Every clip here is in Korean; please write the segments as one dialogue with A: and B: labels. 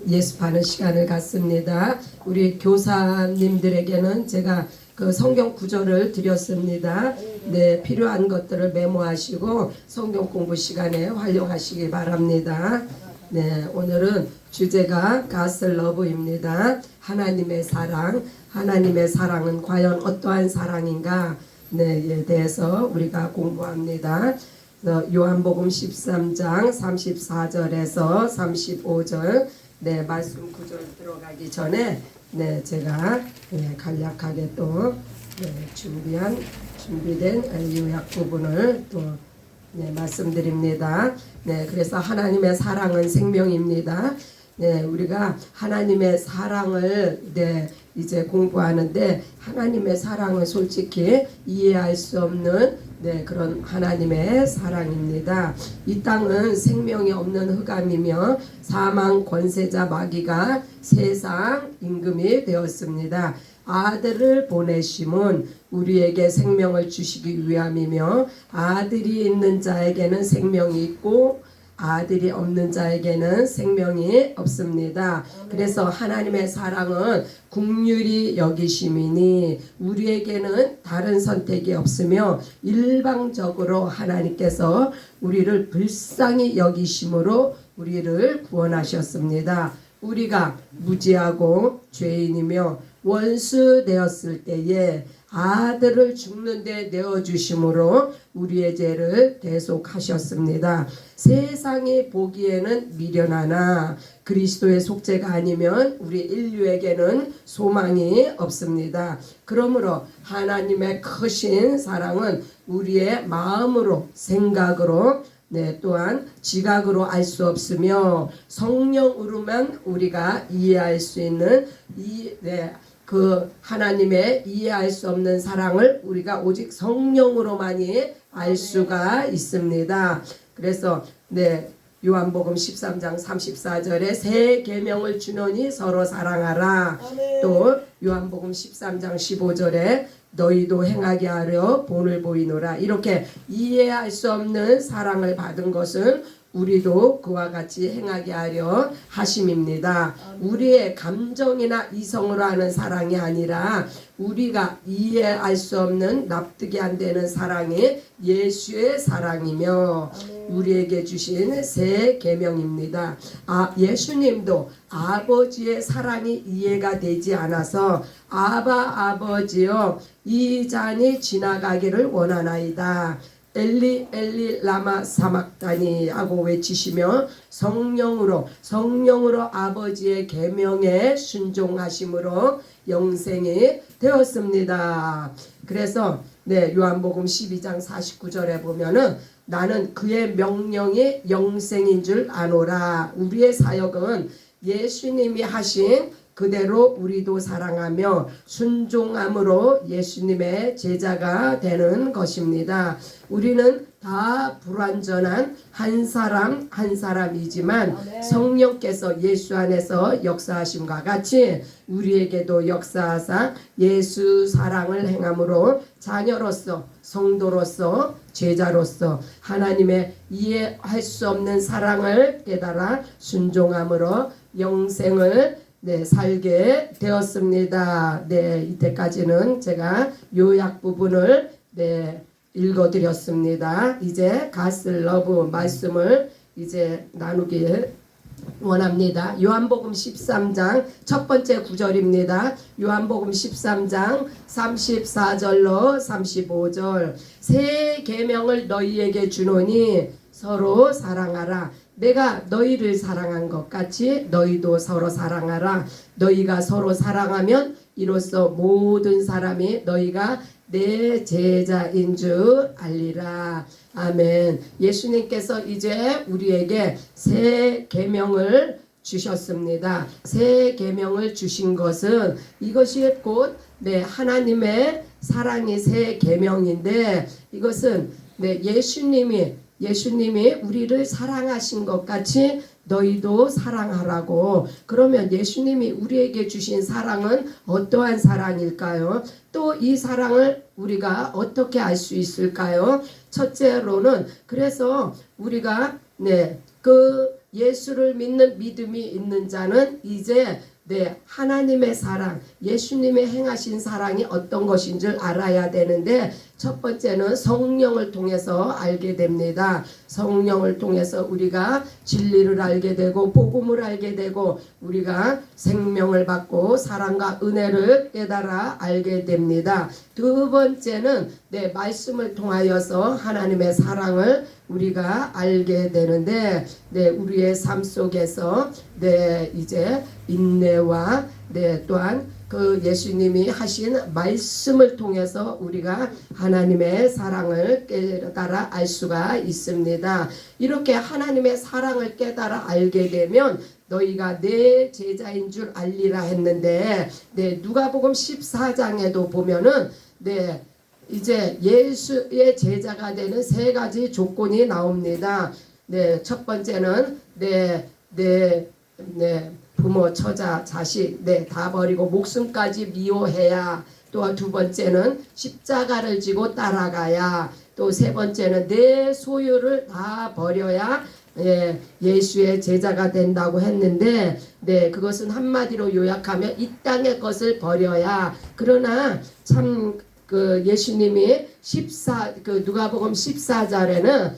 A: 예습하는 시간을 갖습니다. 우리 교사님들에게는 제가 그 성경 구절을 드렸습니다. 네, 필요한 것들을 메모하시고 성경 공부 시간에 활용하시기 바랍니다. 네, 오늘은 주제가 God's Love입니다. 하나님의 사랑. 하나님의 사랑은 과연 어떠한 사랑인가? 네,에 대해서 우리가 공부합니다. 요한복음 13장 34절에서 35절 네, 말씀 구절 들어가기 전에 네, 제가 간략하게 또 준비된 요약 부분을 또 말씀드립니다. 네, 그래서 하나님의 사랑은 생명입니다. 네, 우리가 하나님의 사랑을 이제 공부하는데 하나님의 사랑은 솔직히 이해할 수 없는 그런 하나님의 사랑입니다. 이 땅은 생명이 없는 흑암이며 사망 권세자 마귀가 세상 임금이 되었습니다. 아들을 보내심은 우리에게 생명을 주시기 위함이며 아들이 있는 자에게는 생명이 있고 아들이 없는 자에게는 생명이 없습니다. 그래서 하나님의 사랑은 긍휼히 여기심이니 우리에게는 다른 선택이 없으며 일방적으로 하나님께서 우리를 불쌍히 여기심으로 우리를 구원하셨습니다. 우리가 무지하고 죄인이며 원수 되었을 때에 아들을 죽는데 내어주심으로 우리의 죄를 대속하셨습니다. 세상이 보기에는 미련하나 그리스도의 속죄가 아니면 우리 인류에게는 소망이 없습니다. 그러므로 하나님의 크신 사랑은 우리의 마음으로 생각으로 또한 지각으로 알 수 없으며 성령으로만 우리가 이해할 수 있는 그 하나님의 이해할 수 없는 사랑을 우리가 오직 성령으로만이 알 수가 있습니다. 그래서 요한복음 13장 34절에 새 계명을 주노니 서로 사랑하라. 아멘. 또 요한복음 13장 15절에 너희도 행하게 하려 본을 보이노라. 이렇게 이해할 수 없는 사랑을 받은 것은 우리도 그와 같이 행하게 하려 하심입니다. 우리의 감정이나 이성으로 하는 사랑이 아니라 우리가 이해할 수 없는 납득이 안 되는 사랑이 예수의 사랑이며 우리에게 주신 새 계명입니다. 예수님도 아버지의 사랑이 이해가 되지 않아서 아버지여 이 잔이 지나가기를 원하나이다. 엘리 엘리 라마 사막다니 하고 외치시며 성령으로 아버지의 계명에 순종하심으로 영생이 되었습니다. 그래서 요한복음 12장 49절에 보면은 나는 그의 명령이 영생인 줄 아노라. 우리의 사역은 예수님이 하신 그대로 우리도 사랑하며 순종함으로 예수님의 제자가 되는 것입니다. 우리는 다 불완전한 한 사람이지만 성령께서 예수 안에서 역사하심과 같이 우리에게도 역사하사 예수 사랑을 행함으로 자녀로서 성도로서 제자로서 하나님의 이해할 수 없는 사랑을 깨달아 순종함으로 영생을 살게 되었습니다. 이때까지는 제가 요약 부분을 읽어드렸습니다. 이제 God's Love 말씀을 이제 나누기 원합니다. 요한복음 13장 첫 번째 구절입니다. 요한복음 13장 34절로 35절 새 계명을 너희에게 주노니 서로 사랑하라. 내가 너희를 사랑한 것 같이 너희도 서로 사랑하라. 너희가 서로 사랑하면 이로써 모든 사람이 너희가 내 제자인 줄 알리라. 아멘. 예수님께서 이제 우리에게 새 계명을 주셨습니다. 새 계명을 주신 것은 이것이 곧 하나님의 사랑이 새 계명인데 이것은 예수님이 우리를 사랑하신 것 같이 너희도 사랑하라고. 그러면 예수님이 우리에게 주신 사랑은 어떠한 사랑일까요? 또 이 사랑을 우리가 어떻게 알 수 있을까요? 첫째로는 그래서 우리가 그 예수를 믿는 믿음이 있는 자는 이제 하나님의 사랑, 예수님의 행하신 사랑이 어떤 것인 줄 알아야 되는데, 첫 번째는 성령을 통해서 알게 됩니다. 성령을 통해서 우리가 진리를 알게 되고 복음을 알게 되고 우리가 생명을 받고 사랑과 은혜를 깨달아 알게 됩니다. 두 번째는 말씀을 통하여서 하나님의 사랑을 우리가 알게 되는데, 우리의 삶 속에서 이제 인내와 또한 그 예수님이 하신 말씀을 통해서 우리가 하나님의 사랑을 깨달아 알 수가 있습니다. 이렇게 하나님의 사랑을 깨달아 알게 되면 너희가 내 제자인 줄 알리라 했는데, 누가복음 14장에도 보면은 이제 예수의 제자가 되는 세 가지 조건이 나옵니다. 첫 번째는 부모, 처자, 자식 다 버리고 목숨까지 미워해야, 또 두 번째는 십자가를 지고 따라가야, 또 세 번째는 내 소유를 다 버려야 예수의 제자가 된다고 했는데, 그것은 한마디로 요약하면 이 땅의 것을 버려야. 그러나 참 예수님이 누가복음 14절에는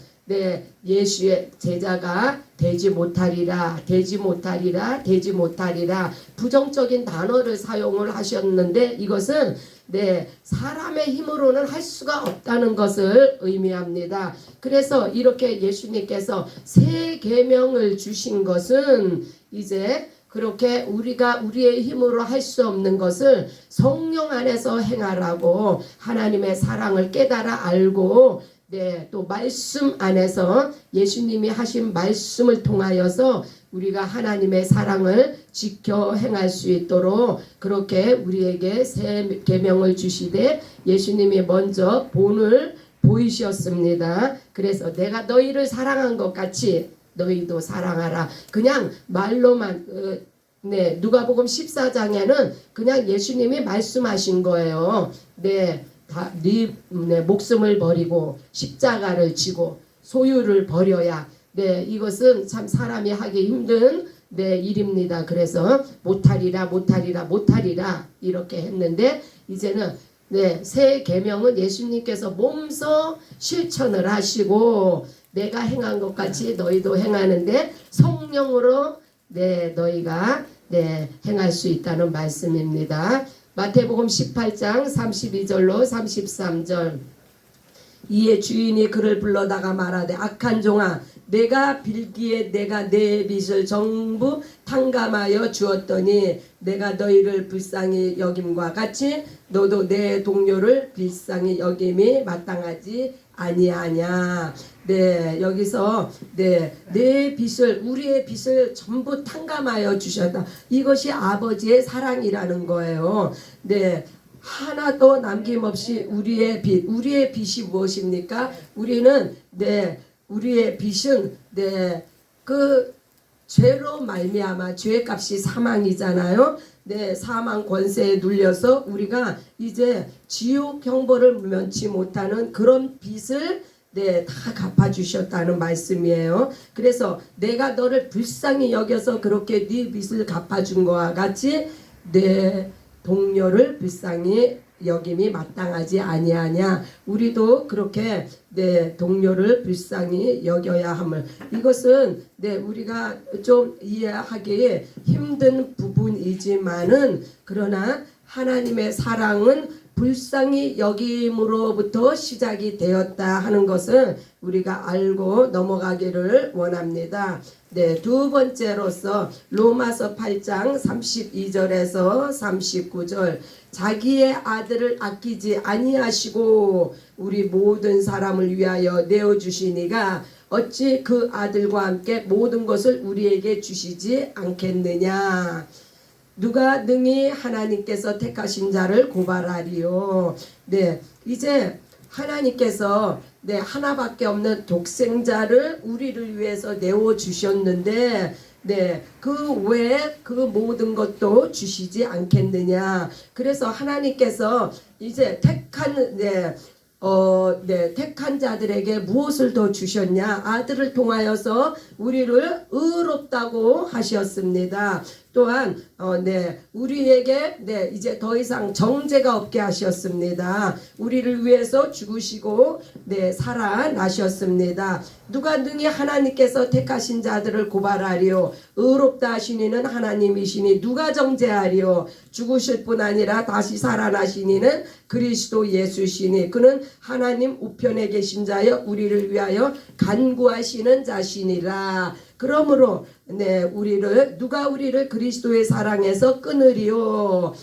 A: 예수의 제자가 되지 못하리라 부정적인 단어를 사용을 하셨는데, 이것은 사람의 힘으로는 할 수가 없다는 것을 의미합니다. 그래서 이렇게 예수님께서 새 계명을 주신 것은 이제 그렇게 우리가 우리의 힘으로 할 수 없는 것을 성령 안에서 행하라고, 하나님의 사랑을 깨달아 알고 또 말씀 안에서 예수님이 하신 말씀을 통하여서 우리가 하나님의 사랑을 지켜 행할 수 있도록 그렇게 우리에게 새 계명을 주시되, 예수님이 먼저 본을 보이셨습니다. 그래서 내가 너희를 사랑한 것 같이 너희도 사랑하라. 그냥 말로만 누가복음 14장에는 그냥 예수님이 말씀하신 거예요. 목숨을 버리고 십자가를 지고 소유를 버려야. 이것은 참 사람이 하기 힘든 일입니다. 그래서 못하리라 이렇게 했는데, 이제는 새 계명은 예수님께서 몸소 실천을 하시고 내가 행한 것 같이 너희도 행하는데 성령으로 너희가 행할 수 있다는 말씀입니다. 마태복음 18장 32절로 33절. 이에 주인이 그를 불러다가 말하되, 악한 종아, 내가 빌기에 내가 내 빚을 전부 탕감하여 주었더니 내가 너희를 불쌍히 여김과 같이 너도 내 동료를 불쌍히 여김이 마땅하지 아니하냐. 여기서 내 빚을, 우리의 빚을 전부 탕감하여 주셨다. 이것이 아버지의 사랑이라는 거예요. 하나도 남김없이 우리의 빚이 무엇입니까? 우리는 우리의 빚은 그 죄로 말미암아, 죄의 값이 사망이잖아요. 사망 권세에 눌려서 우리가 이제 지옥 형벌을 면치 못하는 그런 빚을 다 갚아주셨다는 말씀이에요. 그래서 내가 너를 불쌍히 여겨서 그렇게 네 빚을 갚아준 것과 같이 내 동료를 불쌍히 여김이 마땅하지 아니하냐. 우리도 그렇게 동료를 불쌍히 여겨야 함을. 이것은 우리가 좀 이해하기 힘든 부분이지만은, 그러나 하나님의 사랑은 불쌍히 여김으로부터 시작이 되었다 하는 것은 우리가 알고 넘어가기를 원합니다. 두 번째로서 로마서 8장 32절에서 39절. 자기의 아들을 아끼지 아니하시고 우리 모든 사람을 위하여 내어주시니가 어찌 그 아들과 함께 모든 것을 우리에게 주시지 않겠느냐. 누가 능히 하나님께서 택하신 자를 고발하리요. 이제 하나님께서 하나밖에 없는 독생자를 우리를 위해서 내어주셨는데 그 외에 그 모든 것도 주시지 않겠느냐. 그래서 하나님께서 이제 택한 택한 자들에게 무엇을 더 주셨냐? 아들을 통하여서 우리를 의롭다고 하셨습니다. 또한 우리에게 이제 더 이상 정죄가 없게 하셨습니다. 우리를 위해서 죽으시고 살아나셨습니다. 누가 능히 하나님께서 택하신 자들을 고발하리요? 의롭다 하시니는 하나님이시니 누가 정죄하리요? 죽으실 뿐 아니라 다시 살아나시니는 그리스도 예수시니 그는 하나님 우편에 계신 자여 우리를 위하여 간구하시는 자시니라. 그러므로 누가 우리를 그리스도의 사랑에서 끊으리요?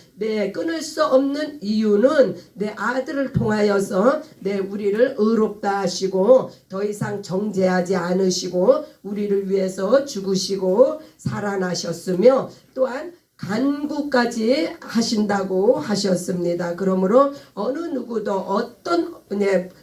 A: 끊을 수 없는 이유는 아들을 통하여서 우리를 의롭다 하시고 더 이상 정죄하지 않으시고 우리를 위해서 죽으시고 살아나셨으며 또한 간구까지 하신다고 하셨습니다. 그러므로 어느 누구도 어떤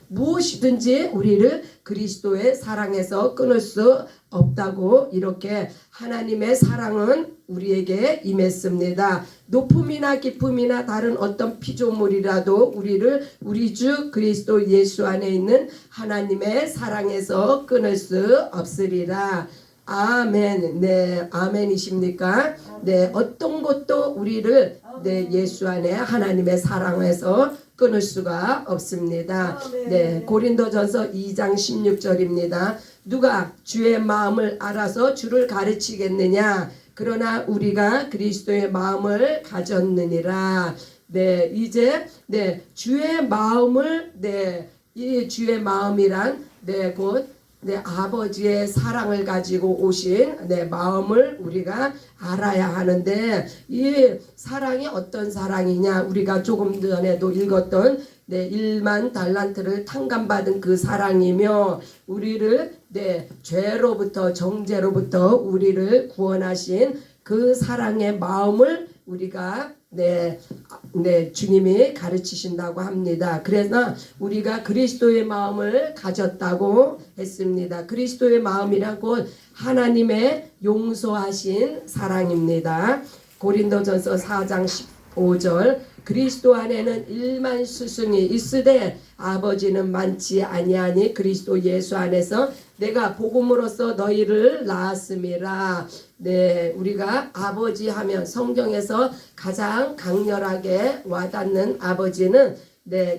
A: 무엇이든지 우리를 그리스도의 사랑에서 끊을 수 없다고 이렇게 하나님의 사랑은 우리에게 임했습니다. 높음이나 깊음이나 다른 어떤 피조물이라도 우리를 우리 주 그리스도 예수 안에 있는 하나님의 사랑에서 끊을 수 없으리라. 아멘. 아멘이십니까? 어떤 것도 우리를 예수 안에 하나님의 사랑에서 끊을 수가 없습니다. 고린도전서 2장 16절입니다. 누가 주의 마음을 알아서 주를 가르치겠느냐? 그러나 우리가 그리스도의 마음을 가졌느니라. 이제 주의 마음을 이 주의 마음이란 곧 아버지의 사랑을 가지고 오신 마음을 우리가 알아야 하는데 이 사랑이 어떤 사랑이냐? 우리가 조금 전에도 읽었던 1만 달란트를 탕감받은 그 사랑이며 우리를 죄로부터 정죄로부터 우리를 구원하신 그 사랑의 마음을 우리가 주님이 가르치신다고 합니다. 그래서 우리가 그리스도의 마음을 가졌다고 했습니다. 그리스도의 마음이라고 하나님의 용서하신 사랑입니다. 고린도전서 4장 15절 그리스도 안에는 1만 스승이 있으되 아버지는 많지 아니하니 그리스도 예수 안에서 내가 복음으로써 너희를 낳았음이라. 우리가 아버지 하면 성경에서 가장 강렬하게 와닿는 아버지는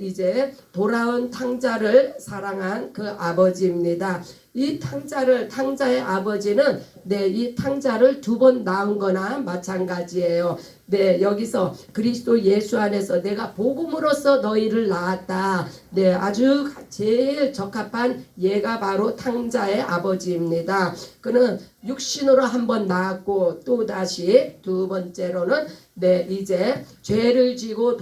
A: 이제 돌아온 탕자를 사랑한 그 아버지입니다. 이 탕자의 아버지는 이 탕자를 2번 낳은 거나 마찬가지예요. 여기서 그리스도 예수 안에서 내가 복음으로써 너희를 낳았다. 아주 제일 적합한 예가 바로 탕자의 아버지입니다. 그는 육신으로 한 번 낳았고 또 다시 2번째로는 이제 죄를 지고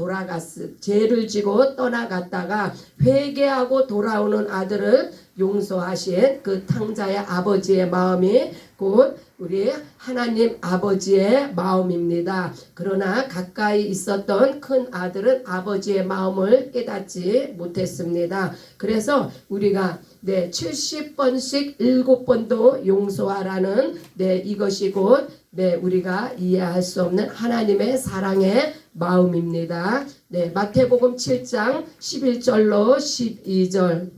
A: 떠나갔다가 회개하고 돌아오는 아들을 용서하신 그 탕자의 아버지의 마음이 곧 우리 하나님 아버지의 마음입니다. 그러나 가까이 있었던 큰 아들은 아버지의 마음을 깨닫지 못했습니다. 그래서 우리가 70번씩 7번도 용서하라는 이것이 곧 우리가 이해할 수 없는 하나님의 사랑의 마음입니다. 마태복음 7장 11절로 12절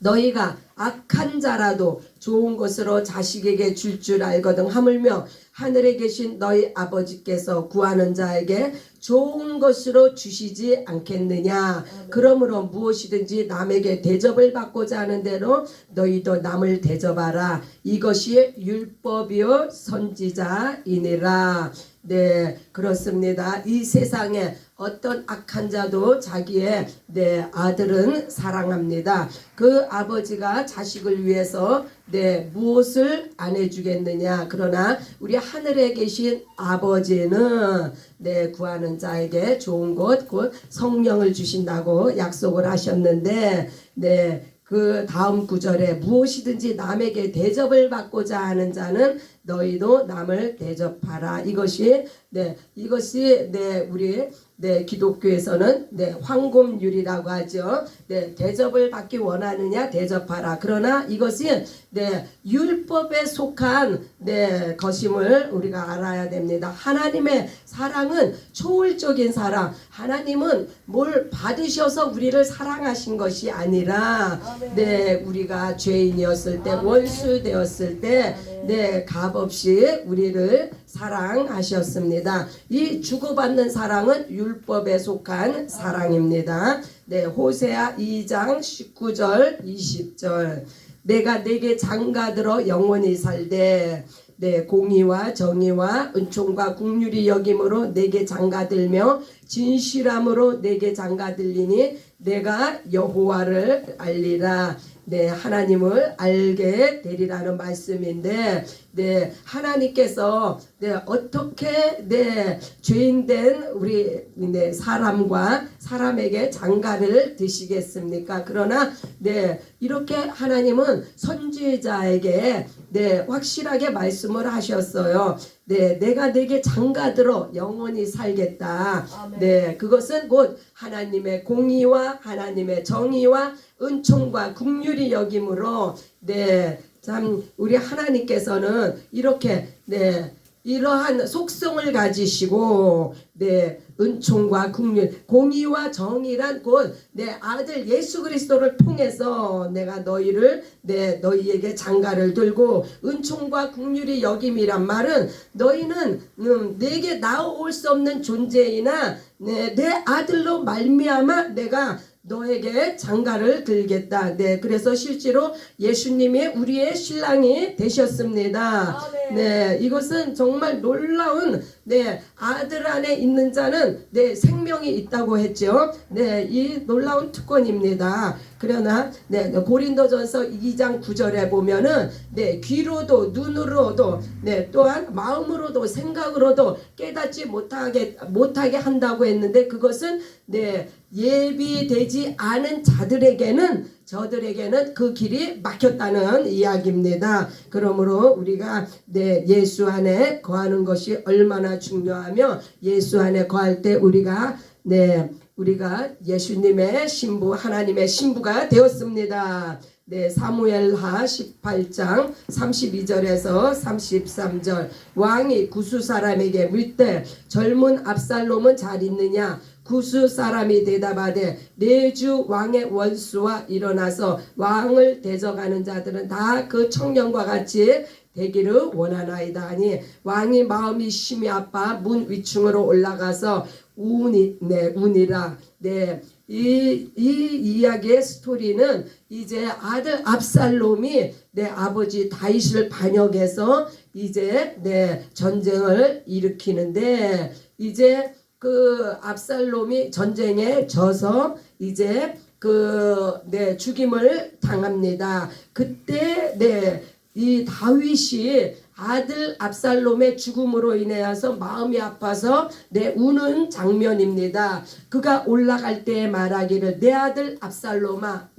A: 너희가 악한 자라도 좋은 것으로 자식에게 줄 줄 알거든 하물며 하늘에 계신 너희 아버지께서 구하는 자에게 좋은 것으로 주시지 않겠느냐. 그러므로 무엇이든지 남에게 대접을 받고자 하는 대로 너희도 남을 대접하라. 이것이 율법이요 선지자이니라. 그렇습니다. 이 세상에 어떤 악한 자도 자기의 아들은 사랑합니다. 그 아버지가 자식을 위해서 무엇을 안 해주겠느냐. 그러나 우리 하늘에 계신 아버지는 구하는 자에게 좋은 것 곧 성령을 주신다고 약속을 하셨는데 그 다음 구절에 무엇이든지 남에게 대접을 받고자 하는 자는 너희도 남을 대접하라. 이것이 우리 기독교에서는 황금률이라고 하죠. 대접을 받기 원하느냐 대접하라. 그러나 이것은 율법에 속한 것임을 우리가 알아야 됩니다. 하나님의 사랑은 초월적인 사랑. 하나님은 뭘 받으셔서 우리를 사랑하신 것이 아니라 우리가 죄인이었을 때, 원수 되었을 때 값없이 우리를 사랑하셨습니다. 이 주고받는 사랑은 율법에 속한 사랑입니다. 호세아 2장 19절 20절. 내가 네게 장가들어 영원히 살되 공의와 정의와 은총과 긍휼이 여김으로 내게 장가들며 진실함으로 내게 장가들리니 내가 여호와를 알리라. 하나님을 알게 되리라는 말씀인데 하나님께서 어떻게 죄인된 우리 사람과 사람에게 장가를 드시겠습니까? 그러나 이렇게 하나님은 선지자에게 확실하게 말씀을 하셨어요. 내가 네게 장가들어 영원히 살겠다. 그것은 곧 하나님의 공의와 하나님의 정의와 은총과 긍휼이 여김으로 참 우리 하나님께서는 이렇게 이러한 속성을 가지시고 은총과 긍휼, 공의와 정의란 곧 내 아들 예수 그리스도를 통해서 내가 너희에게 장가를 들고 은총과 긍휼이 여김이란 말은 너희는 내게 나올 수 없는 존재이나 내 아들로 말미암아 내가 너에게 장가를 들겠다. 그래서 실제로 예수님이 우리의 신랑이 되셨습니다. 이것은 정말 놀라운 아들 안에 있는 자는 생명이 있다고 했죠. 이 놀라운 특권입니다. 그러나 고린도전서 2장 9절에 보면은 귀로도 눈으로도 또한 마음으로도 생각으로도 깨닫지 못하게 한다고 했는데 그것은 예비되지 않은 저들에게는 그 길이 막혔다는 이야기입니다. 그러므로 우리가 예수 안에 거하는 것이 얼마나 중요하며 예수 안에 거할 때 우리가 예수님의 신부, 하나님의 신부가 되었습니다. 사무엘하 18장 32절에서 33절. 왕이 구수 사람에게 묻되 젊은 압살롬은 잘 있느냐? 구수 사람이 대답하되 내주 왕의 원수와 일어나서 왕을 대적하는 자들은 다 그 청년과 같이 되기를 원하나이다 하니 왕이 마음이 심히 아파 문 위층으로 올라가서 우니라. 이 이야기의 스토리는 이제 아들 압살롬이 아버지 다윗을 반역해서 이제 전쟁을 일으키는데 이제 그 압살롬이 전쟁에 져서 이제 죽임을 당합니다. 그때 이 다윗이 아들 압살롬의 죽음으로 인하여서 마음이 아파서 우는 장면입니다. 그가 올라갈 때 말하기를 내 아들 압살롬아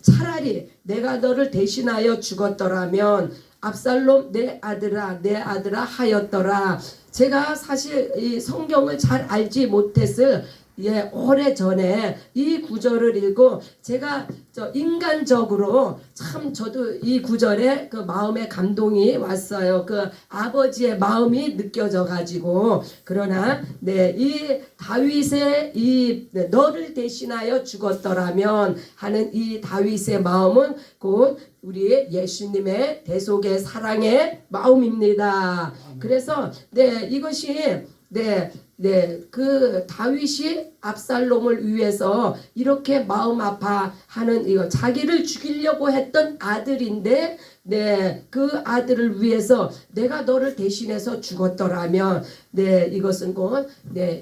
A: 차라리 내가 너를 대신하여 죽었더라면 압살롬 내 아들아 하였더라. 제가 사실 이 성경을 잘 알지 못했을 오래전에 이 구절을 읽고 제가 인간적으로 참 저도 이 구절에 그 마음에 감동이 왔어요. 그 아버지의 마음이 느껴져 가지고 그러나 이 다윗의 너를 대신하여 죽었더라면 하는 이 다윗의 마음은 곧 우리 예수님의 대속의 사랑의 마음입니다. 그래서 이것이 그 다윗이 압살롬을 위해서 이렇게 마음 아파하는 이거 자기를 죽이려고 했던 아들인데 그 아들을 위해서 내가 너를 대신해서 죽었더라면 이것은 곧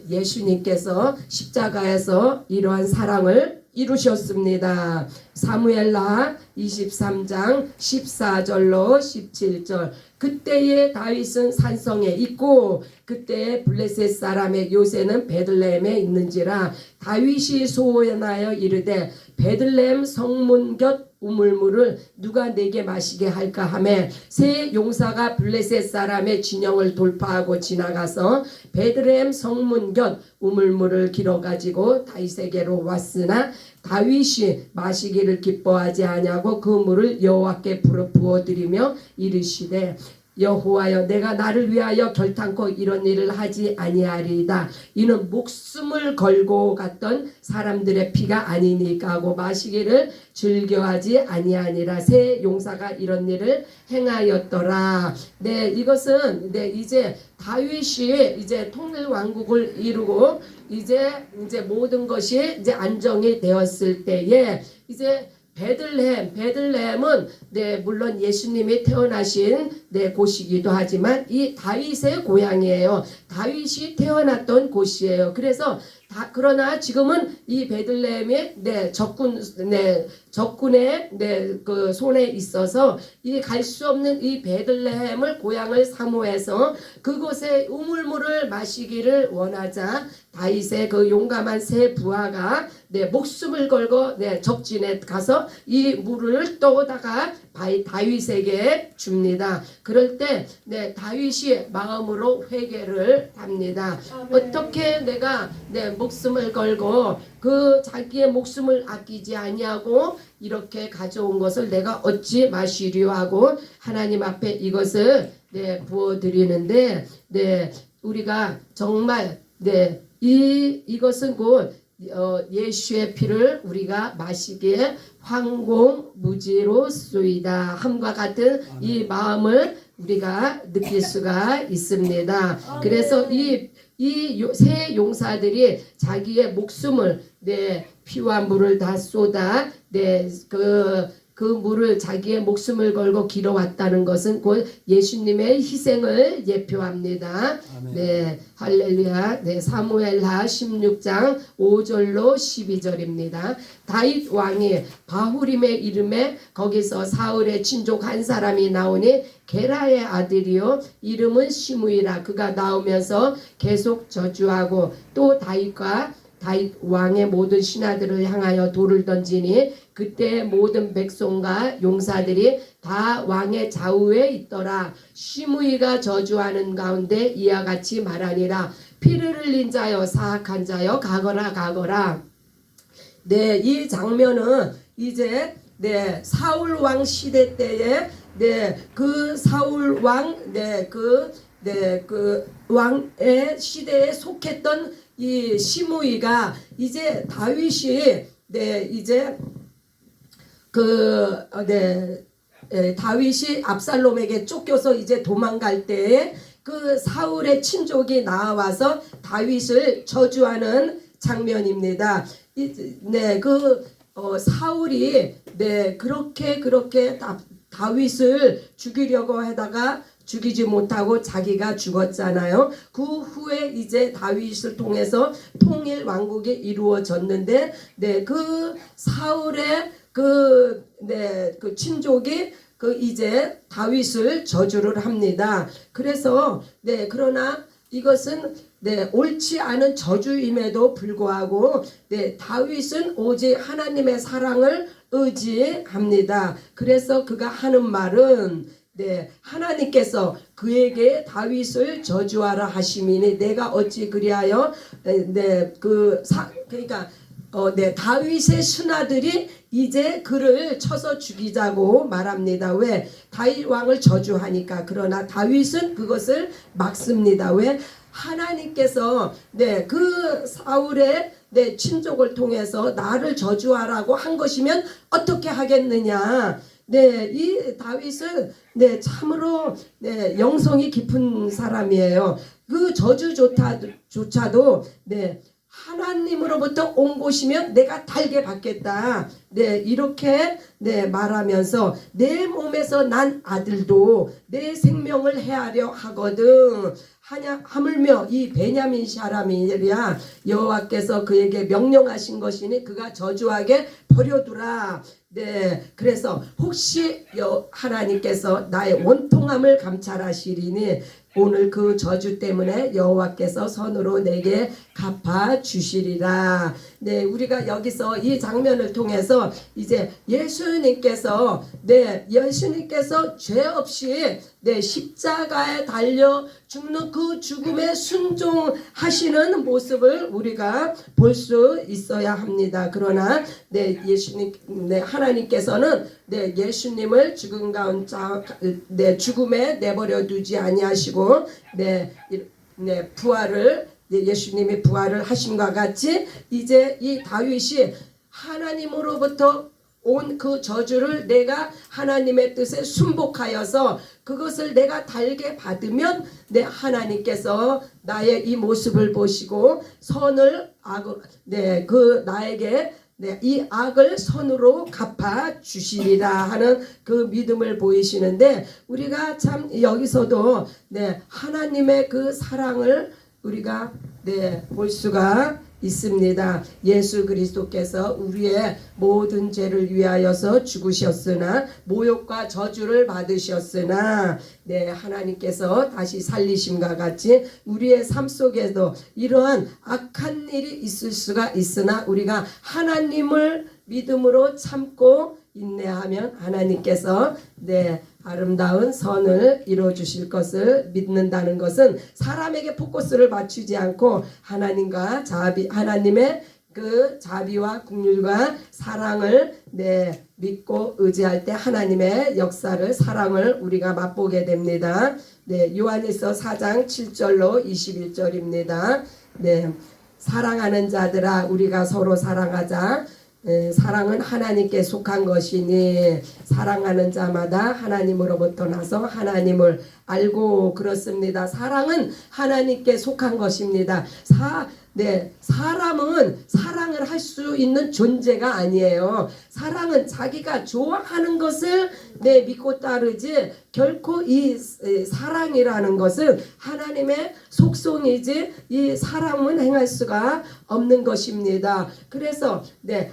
A: 예수님께서 십자가에서 이러한 사랑을 이루셨습니다. 사무엘하 23장 14절로 17절. 그때의 다윗은 산성에 있고 그때 블레셋 사람의 요새는 베들레헴에 있는지라 다윗이 소원하여 이르되 베들레헴 성문 곁 우물물을 누가 내게 마시게 할까 하매 세 용사가 블레셋 사람의 진영을 돌파하고 지나가서 베들레헴 성문 곁 우물물을 길어 가지고 다윗에게로 왔으나 다윗이 마시기를 기뻐하지 아니하고 그 물을 여호와께 부어드리며 이르시되 여호와여 내가 나를 위하여 결탄코 이런 일을 하지 아니하리이다. 이는 목숨을 걸고 갔던 사람들의 피가 아니니까 하고 마시기를 즐겨하지 아니하니라. 세 용사가 이런 일을 행하였더라. 네, 이것은 이제 다윗이 이제 통일 왕국을 이루고 이제 모든 것이 이제 안정이 되었을 때에 이제 베들레헴은 물론 예수님이 태어나신 곳이기도 하지만 이 다윗의 고향이에요. 다윗이 태어났던 곳이에요. 그래서 그러나 지금은 이 베들레헴이 적군의 그 손에 있어서 이 갈 수 없는 이 베들레헴을 고향을 사모해서 그곳에 우물물을 마시기를 원하자 다윗의 그 용감한 세 부하가 목숨을 걸고 적진에 가서 이 물을 떠다가 다윗에게 줍니다. 그럴 때 다윗이 마음으로 회개를 합니다. 아멘. 어떻게 내가 내 목숨을 걸고 그 자기의 목숨을 아끼지 아니하고 이렇게 가져온 것을 내가 어찌 마시려 하고 하나님 앞에 이것을 부어드리는데 우리가 정말 이것은 곧 예수의 피를 우리가 마시기에 황공무지로소이다 함과 같은 이 마음을 우리가 느낄 수가 있습니다. 그래서 이 세 용사들이 자기의 목숨을 피와 물을 다 쏟아 그 물을 자기의 목숨을 걸고 길어왔다는 것은 곧 예수님의 희생을 예표합니다. 아멘. 할렐루야. 사무엘하 16장 5절로 12절입니다. 다윗 왕이 바후림의 이름에 거기서 사울의 친족 한 사람이 나오니 게라의 아들이요 이름은 시므이라. 그가 나오면서 계속 저주하고 또 다윗 왕의 모든 신하들을 향하여 돌을 던지니 그때 모든 백성과 용사들이 다 왕의 좌우에 있더라. 시므이가 저주하는 가운데 이와 같이 말하니라. 피를 흘린 자여 사악한 자여 가거라. 이 장면은 이제 사울 왕 시대 때에 그 사울 왕 그 왕의 시대에 속했던 이 시므이가 이제 다윗이 이제 다윗이 압살롬에게 쫓겨서 이제 도망갈 때에 그 사울의 친족이 나와서 다윗을 저주하는 장면입니다. 사울이 그렇게 다윗을 죽이려고 하다가 죽이지 못하고 자기가 죽었잖아요. 그 후에 이제 다윗을 통해서 통일 왕국이 이루어졌는데 그 사울의 그 친족이 이제 다윗을 저주를 합니다. 그래서 그러나 이것은 옳지 않은 저주임에도 불구하고 다윗은 오직 하나님의 사랑을 의지합니다. 그래서 그가 하는 말은 하나님께서 그에게 다윗을 저주하라 하시미니 내가 어찌 그리하여 그러니까 다윗의 신하들이 이제 그를 쳐서 죽이자고 말합니다. 왜? 다윗 왕을 저주하니까. 그러나 다윗은 그것을 막습니다. 왜? 하나님께서 그 사울의 친족을 통해서 나를 저주하라고 한 것이면 어떻게 하겠느냐. 이 다윗은 참으로 영성이 깊은 사람이에요. 그 저주조차도 하나님으로부터 온 것이면 내가 달게 받겠다. 이렇게 말하면서 내 몸에서 난 아들도 내 생명을 해하려 하거든. 하물며 이 베냐민 사람이랴 여호와께서 그에게 명령하신 것이니 그가 저주하게 버려두라. 네, 그래서 혹시 하나님께서 나의 원통함을 감찰하시리니 오늘 그 저주 때문에 여호와께서 선으로 내게 갚아 주시리라. 네, 우리가 여기서 이 장면을 통해서 이제 예수님께서 죄 없이 십자가에 달려 죽는 그 죽음에 순종하시는 모습을 우리가 볼 수 있어야 합니다. 그러나 하나님께서는 예수님을 죽음에 내버려 두지 아니하시고 부활을 예수님이 부활을 하심과 같이 이제 이 다윗이 하나님으로부터 온 그 저주를 내가 하나님의 뜻에 순복하여서 그것을 내가 달게 받으면 하나님께서 나의 이 모습을 보시고 선을 나에게 이 악을 선으로 갚아 주시리라 하는 그 믿음을 보이시는데 우리가 참 여기서도 하나님의 그 사랑을 우리가 볼 수가 있습니다. 예수 그리스도께서 우리의 모든 죄를 위하여서 죽으셨으나 모욕과 저주를 받으셨으나 하나님께서 다시 살리심과 같이 우리의 삶 속에도 이러한 악한 일이 있을 수가 있으나 우리가 하나님을 믿음으로 참고 인내하면 하나님께서 아름다운 선을 이루어 주실 것을 믿는다는 것은 사람에게 포커스를 맞추지 않고 하나님의 그 자비와 긍휼과 사랑을 믿고 의지할 때 하나님의 역사를 사랑을 우리가 맛보게 됩니다. 요한일서 4장 7절로 21절입니다. 사랑하는 자들아 우리가 서로 사랑하자. 사랑은 하나님께 속한 것이니 사랑하는 자마다 하나님으로부터 나서 하나님을 알고 그렇습니다. 사랑은 하나님께 속한 것입니다. 사람은 사랑을 할 수 있는 존재가 아니에요. 사랑은 자기가 좋아하는 것을 믿고 따르지 결코 이 사랑이라는 것은 하나님의 속성이지 이 사람은 행할 수가 없는 것입니다. 그래서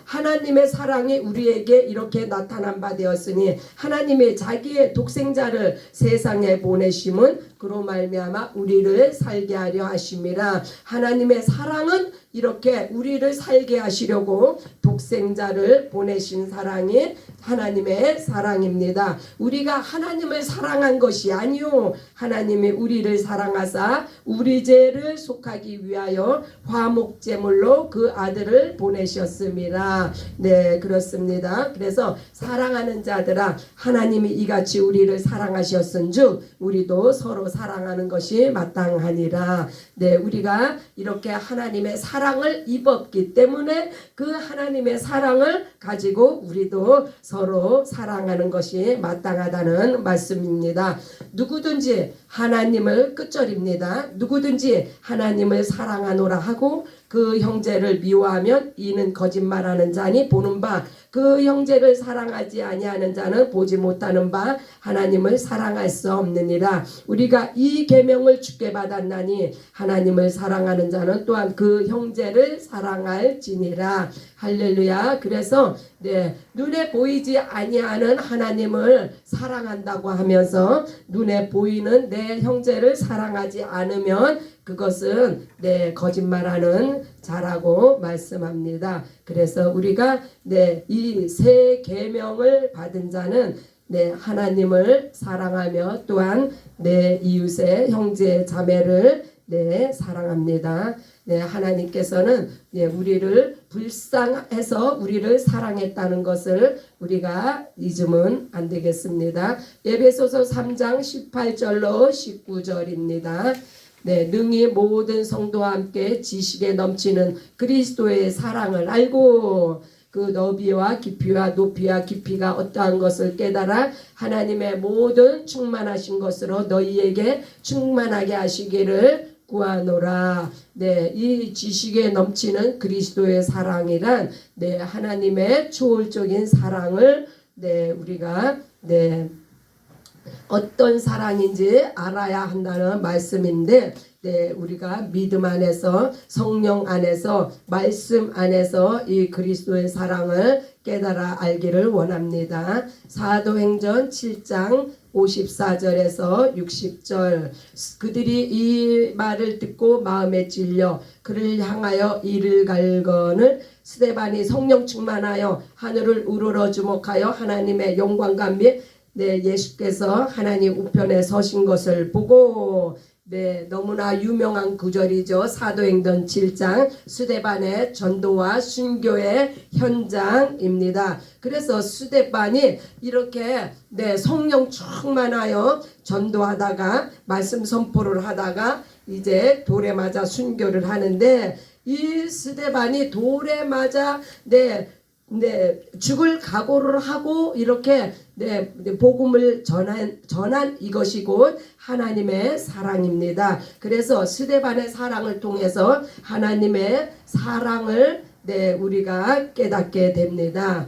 A: 하나님의 사랑이 우리에게 이렇게 나타난 바 되었으니 하나님의 자기의 독생자를 세상에 보내심은 그로 말미암아 우리를 살게 하려 하심이라. 하나님의 사랑은 이렇게 우리를 살게 하시려고 독생자를 보내신 사랑이 하나님의 사랑입니다. 우리가 하나님을 사랑한 것이 아니요 하나님이 우리를 사랑하사 우리 죄를 속하기 위하여 화목제물로 그 아들을 보내셨습니다. 그렇습니다. 그래서 사랑하는 자들아 하나님이 이같이 우리를 사랑하셨은즉 우리도 서로 사랑하는 것이 마땅하니라. 우리가 이렇게 하나님의 사랑을 입었기 때문에 그 하나님의 사랑을 가지고 우리도 서로 사랑하는 것이 마땅하다는 말씀입니다. 누구든지 하나님을 끝절입니다. 누구든지 하나님을 사랑하노라 하고 그 형제를 미워하면 이는 거짓말하는 자니 보는 바 그 형제를 사랑하지 아니하는 자는 보지 못하는 바 하나님을 사랑할 수 없느니라. 우리가 이 계명을 주께 받았나니 하나님을 사랑하는 자는 또한 그 형제를 사랑할지니라. 할렐루야. 그래서 눈에 보이지 아니하는 하나님을 사랑한다고 하면서 눈에 보이는 내 형제를 사랑하지 않으면 그것은 거짓말하는 자라고 말씀합니다. 그래서 우리가 이 세 계명을 받은 자는 하나님을 사랑하며 또한 내 이웃의 형제 자매를 사랑합니다. 하나님께서는 우리를 불쌍해서 우리를 사랑했다는 것을 우리가 잊으면 안 되겠습니다. 에베소서 3장 18절로 19절입니다. 능히 모든 성도와 함께 지식에 넘치는 그리스도의 사랑을 알고 그 너비와 깊이와 높이와 깊이가 어떠한 것을 깨달아 하나님의 모든 충만하신 것으로 너희에게 충만하게 하시기를 구하노라. 이 지식에 넘치는 그리스도의 사랑이란 하나님의 초월적인 사랑을 우리가 어떤 사랑인지 알아야 한다는 말씀인데, 네, 우리가 믿음 안에서, 성령 안에서, 말씀 안에서 이 그리스도의 사랑을 깨달아 알기를 원합니다. 사도행전 7장 54절에서 60절, 그들이 이 말을 듣고 마음에 찔려 그를 향하여 이를 갈거늘 스데반이 성령 충만하여 하늘을 우러러 주목하여 하나님의 영광과 및 예수께서 하나님 우편에 서신 것을 보고, 너무나 유명한 구절이죠. 사도행전 7장 스데반의 전도와 순교의 현장입니다. 그래서 스데반이 이렇게 성령 충만하여 전도하다가 말씀 선포를 하다가 이제 돌에 맞아 순교를 하는데, 이 스데반이 돌에 맞아 죽을 각오를 하고 이렇게 복음을 전한 이것이 곧 하나님의 사랑입니다. 그래서 스데반의 사랑을 통해서 하나님의 사랑을 우리가 깨닫게 됩니다.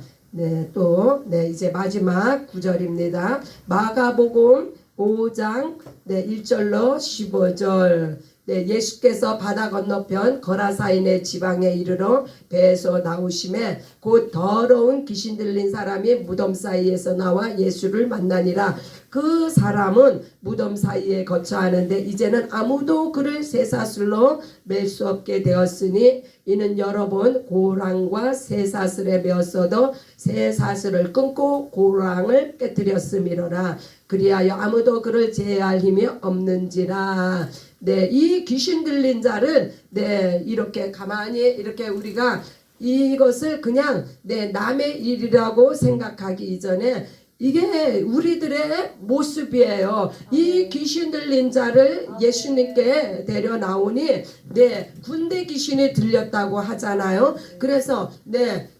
A: 이제 마지막 구절입니다. 마가복음 5장 1절로 15절. 예수께서 바다 건너편 거라사인의 지방에 이르러 배에서 나오심에 곧 더러운 귀신 들린 사람이 무덤 사이에서 나와 예수를 만나니라. 그 사람은 무덤 사이에 거처하는데 이제는 아무도 그를 쇠사슬로 맬 수 없게 되었으니 이는 여러 번 고랑과 쇠사슬에 매었어도 쇠사슬을 끊고 고랑을 깨뜨렸음이로라. 그리하여 아무도 그를 제어할 힘이 없는지라. 이 귀신 들린 자를 이렇게 가만히 이렇게 우리가 이것을 그냥 남의 일이라고 생각하기 이전에 이게 우리들의 모습이에요. 이 귀신 들린 자를 예수님께 데려 나오니 군대 귀신이 들렸다고 하잖아요. 그래서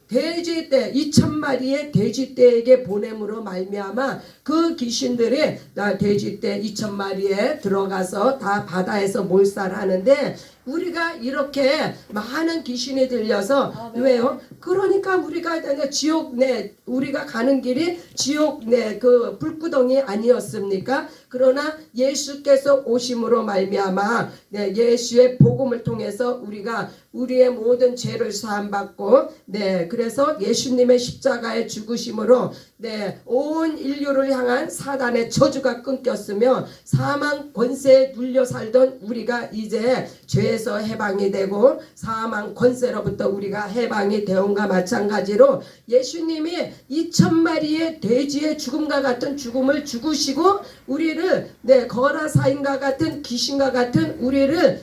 A: 돼지떼 2,000마리의 돼지떼에게 보냄으로 말미암아 그 귀신들이 돼지떼 2,000마리에 들어가서 다 바다에서 몰살하는데, 우리가 이렇게 많은 귀신이 들려서 왜요? 그러니까 우리가 지옥 우리가 가는 길이 지옥 그 불구덩이 아니었습니까? 그러나 예수께서 오심으로 말미암아 예수의 복음을 통해서 우리가 우리의 모든 죄를 사함받고 그래서 예수님의 십자가의 죽으심으로 온 인류를 향한 사단의 저주가 끊겼으며 사망 권세에 눌려 살던 우리가 이제 죄에서 해방이 되고 사망 권세로부터 우리가 해방이 되온과 마찬가지로 예수님이 2,000마리의 돼지의 죽음과 같은 죽음을 죽으시고 우리를 거라사인과 같은 귀신과 같은 우리를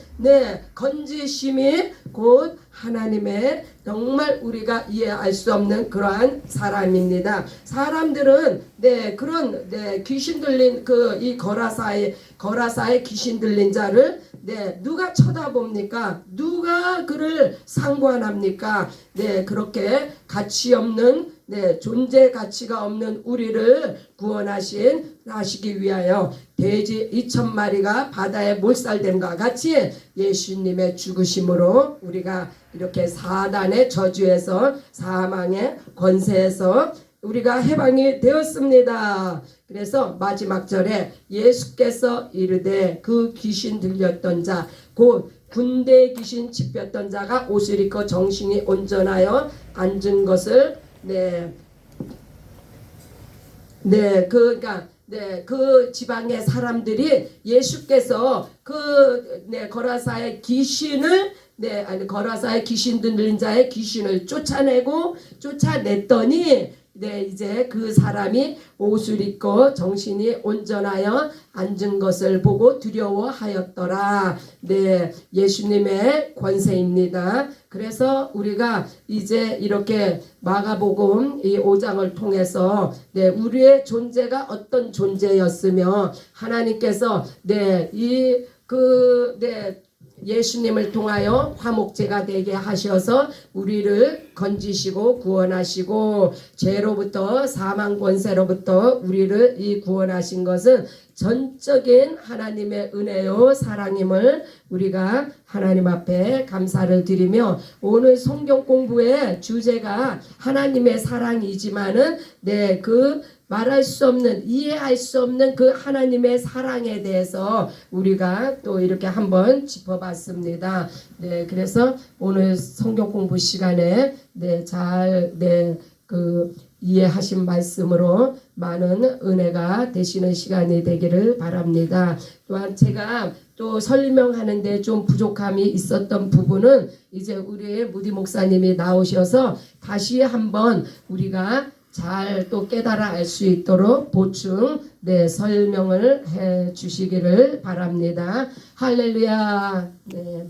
A: 건지심이 곧 하나님의 정말 우리가 이해할 수 없는 그러한 사람입니다. 사람들은 그런 귀신 들린 이 거라사의 귀신 들린 자를 누가 쳐다봅니까? 누가 그를 상관합니까? 그렇게 가치 없는 존재 가치가 없는 우리를 구원하시기 위하여 돼지 2,000마리가 바다에 몰살됨과 같이 예수님의 죽으심으로 우리가 이렇게 사단의 저주에서 사망의 권세에서 우리가 해방이 되었습니다. 그래서 마지막 절에 예수께서 이르되 그 귀신 들렸던 자 곧 군대 귀신 짚혔던 자가 옷을 입고 정신이 온전하여 앉은 것을 그 지방의 사람들이 예수께서 거라사의 귀신을 거라사의 귀신 들린 자의 귀신을 쫓아냈더니 이제 그 사람이 옷을 입고 정신이 온전하여 앉은 것을 보고 두려워하였더라. 예수님의 권세입니다. 그래서 우리가 이제 이렇게 마가복음 이 5장을 통해서 우리의 존재가 어떤 존재였으며 하나님께서 예수님을 통하여 화목제가 되게 하셔서 우리를 건지시고 구원하시고 죄로부터 사망 권세로부터 우리를 구원하신 것은 전적인 하나님의 은혜요 사랑임을 우리가 하나님 앞에 감사를 드리며, 오늘 성경 공부의 주제가 하나님의 사랑이지만은 말할 수 없는, 이해할 수 없는 그 하나님의 사랑에 대해서 우리가 또 이렇게 한번 짚어봤습니다. 네, 그래서 오늘 성경 공부 시간에 그 이해하신 말씀으로 많은 은혜가 되시는 시간이 되기를 바랍니다. 또한 제가 또 설명하는데 좀 부족함이 있었던 부분은 이제 우리 무디 목사님이 나오셔서 다시 한번 우리가 잘 또 깨달아 알 수 있도록 보충 설명을 해 주시기를 바랍니다. 할렐루야. 네.